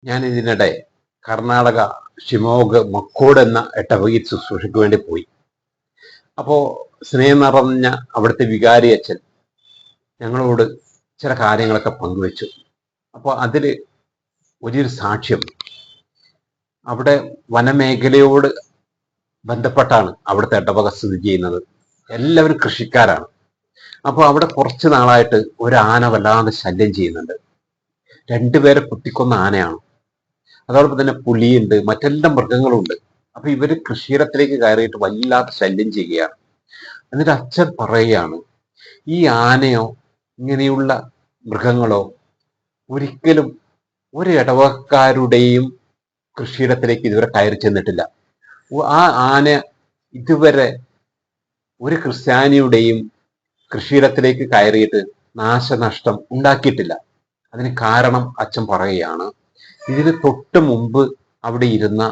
ഞാൻ ഇതിനിടെ കർണാടക ഷിമോഗ് മക്കോട് എന്ന ഇടവകയിൽ ശുശ്രൂഷയ്ക്ക് വേണ്ടി പോയി. അപ്പോൾ സ്നേഹം നിറഞ്ഞ അവിടുത്തെ വികാരി അച്ഛൻ ഞങ്ങളോട് ചില കാര്യങ്ങളൊക്കെ പങ്കുവെച്ചു. അപ്പോൾ അതിൽ വലിയൊരു സാക്ഷ്യം, അവിടെ വനമേഖലയോട് ബന്ധപ്പെട്ടാണ് അവിടുത്തെ ഇടവക സ്ഥിതി ചെയ്യുന്നത്. എല്ലാവരും കൃഷിക്കാരാണ്. അപ്പോൾ അവിടെ കുറച്ച് നാളായിട്ട് ഒരു ആന വല്ലാതെ ശല്യം ചെയ്യുന്നുണ്ട്. രണ്ടുപേരെ കുത്തിക്കൊന്ന ആനയാണ്. അതോടൊപ്പം തന്നെ പുലിയുണ്ട്, മറ്റെല്ലാ മൃഗങ്ങളുണ്ട്. അപ്പൊ ഇവര് കൃഷിയിടത്തിലേക്ക് കയറിയിട്ട് വല്ലാത്ത ശല്യം ചെയ്യുകയാണ്. എന്നിട്ട് അച്ഛൻ പറയുകയാണ്, ഈ ആനയോ ഇങ്ങനെയുള്ള മൃഗങ്ങളോ ഒരിക്കലും ഒരു ഇടവക്കാരുടെയും കൃഷിയിടത്തിലേക്ക് ഇതുവരെ കയറി ചെന്നിട്ടില്ല. ആ ആന ഇതുവരെ ഒരു ക്രിസ്ത്യാനിയുടെയും കൃഷിയിടത്തിലേക്ക് കയറിയിട്ട് നാശനഷ്ടം ഉണ്ടാക്കിയിട്ടില്ല. അതിന് കാരണം അച്ഛൻ പറയുകയാണ്, ഇതിന് തൊട്ട് മുമ്പ് അവിടെ ഇരുന്ന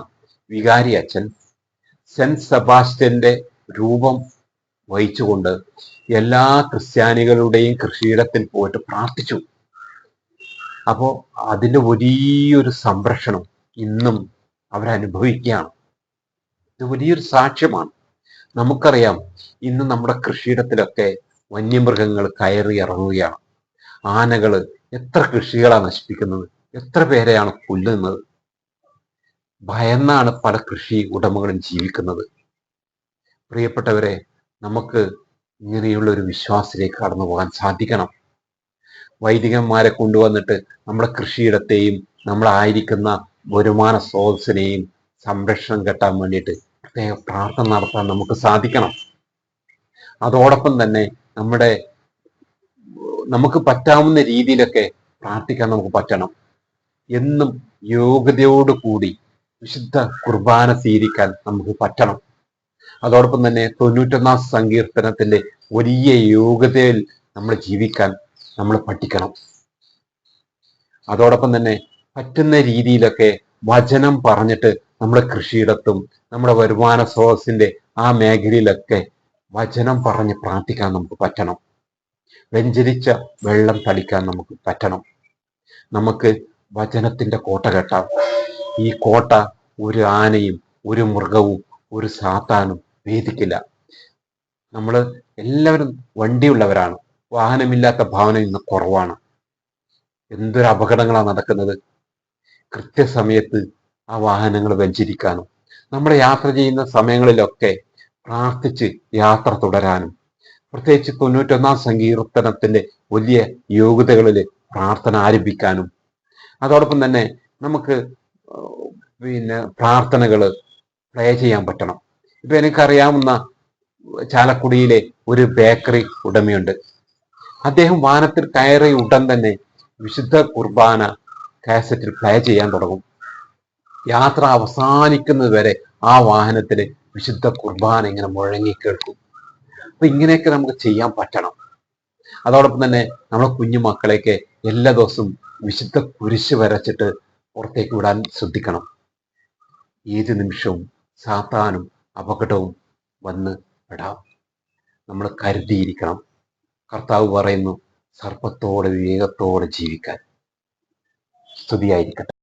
വികാരി അച്ഛൻ സെന്റ് സെബാസ്റ്റ്യന്റെ രൂപം വഹിച്ചുകൊണ്ട് എല്ലാ ക്രിസ്ത്യാനികളുടെയും കൃഷിയിടത്തിൽ പോയിട്ട് പ്രാർത്ഥിച്ചു. അപ്പോൾ അതിന്റെ വലിയൊരു സംരക്ഷണം ഇന്നും അവരനുഭവിക്കുകയാണ്. ഇത് വലിയൊരു സാക്ഷ്യമാണ്. നമുക്കറിയാം, ഇന്ന് നമ്മുടെ കൃഷിയിടത്തിലൊക്കെ വന്യമൃഗങ്ങൾ കയറി ഇറങ്ങുകയാണ്. ആനകള് എത്ര കൃഷികളാണ് നശിപ്പിക്കുന്നത്, എത്ര പേരെയാണ് കൊല്ലുന്നത്. ഭയന്നാണ് പല കൃഷി ഉടമകളും ജീവിക്കുന്നത്. പ്രിയപ്പെട്ടവരെ, നമുക്ക് ഇങ്ങനെയുള്ള ഒരു വിശ്വാസത്തിലേക്ക് കടന്നു പോകാൻ സാധിക്കണം. വൈദികന്മാരെ കൊണ്ടുവന്നിട്ട് നമ്മുടെ കൃഷിയിടത്തെയും നമ്മളായിരിക്കുന്ന വരുമാന സ്രോതസ്സിനെയും സംരക്ഷണം കെട്ടാൻ വേണ്ടിയിട്ട് പ്രത്യേക പ്രാർത്ഥന നടത്താൻ നമുക്ക് സാധിക്കണം. അതോടൊപ്പം തന്നെ നമുക്ക് പറ്റാവുന്ന രീതിയിലൊക്കെ പ്രാർത്ഥിക്കാൻ നമുക്ക് പറ്റണം. എന്നും യോഗ്യതയോടുകൂടി വിശുദ്ധ കുർബാന സ്വീകരിക്കാൻ നമുക്ക് പറ്റണം. അതോടൊപ്പം തന്നെ 91 സങ്കീർത്തനത്തിന്റെ വലിയ യോഗ്യതയിൽ നമ്മൾ ജീവിക്കാൻ നമ്മൾ പഠിക്കണം. അതോടൊപ്പം തന്നെ പറ്റുന്ന രീതിയിലൊക്കെ വചനം പറഞ്ഞിട്ട് നമ്മുടെ കൃഷിയിടത്തും നമ്മുടെ വരുമാന സ്രോതസ്സിന്റെ ആ മേഖലയിലൊക്കെ വചനം പറഞ്ഞ് പ്രാർത്ഥിക്കാൻ നമുക്ക് പറ്റണം. വെഞ്ചരിച്ച വെള്ളം തളിക്കാൻ നമുക്ക് പറ്റണം. നമുക്ക് വചനത്തിന്റെ കോട്ട കെട്ടാം. ഈ കോട്ട ഒരു ആനയും ഒരു മൃഗവും ഒരു സാത്താനും ഭേദിക്കില്ല. നമ്മൾ എല്ലാവരും വണ്ടിയുള്ളവരാണ്. വാഹനമില്ലാത്ത ഭവനം ഇന്ന് കുറവാണ്. എന്തൊരു അപകടങ്ങളാണ് നടക്കുന്നത്. കൃത്യസമയത്ത് ആ വാഹനങ്ങൾ വെഞ്ചരിക്കാനും നമ്മൾ യാത്ര ചെയ്യുന്ന സമയങ്ങളിലൊക്കെ പ്രാർത്ഥിച്ച് യാത്ര തുടരാനും, പ്രത്യേകിച്ച് 91 സങ്കീർത്തനത്തിന്റെ വലിയ യോഗ്യതകളിൽ പ്രാർത്ഥന ആരംഭിക്കാനും, അതോടൊപ്പം തന്നെ നമുക്ക് പ്രാർത്ഥനകൾ പ്ലേ ചെയ്യാൻ പറ്റണം. ഇപ്പൊ എനിക്കറിയാവുന്ന ചാലക്കുടിയിലെ ഒരു ബേക്കറി ഉടമയുണ്ട്. അദ്ദേഹം വാഹനത്തിൽ കയറി ഉടൻ തന്നെ വിശുദ്ധ കുർബാന കാസറ്റിൽ പ്ലേ ചെയ്യാൻ തുടങ്ങും. യാത്ര അവസാനിക്കുന്നത് വരെ ആ വാഹനത്തിൽ വിശുദ്ധ കുർബാന ഇങ്ങനെ മുഴങ്ങി കേൾക്കും. അപ്പൊ ഇങ്ങനെയൊക്കെ നമുക്ക് ചെയ്യാൻ പറ്റണം. അതോടൊപ്പം തന്നെ നമ്മളെ കുഞ്ഞു മക്കളെയൊക്കെ എല്ലാ ദിവസവും വിശുദ്ധ കുരിശ് വരച്ചിട്ട് പുറത്തേക്ക് വിടാൻ ശ്രദ്ധിക്കണം. ഏത് നിമിഷവും സാത്താനും അപകടവും വന്ന് പെടാം. നമ്മൾ കരുതിയിരിക്കണം. കർത്താവ് പറയുന്നു, സർപ്പത്തോടെ വിവേകത്തോടെ ജീവിക്കാൻ. സ്തുതിയായിരിക്കട്ടെ.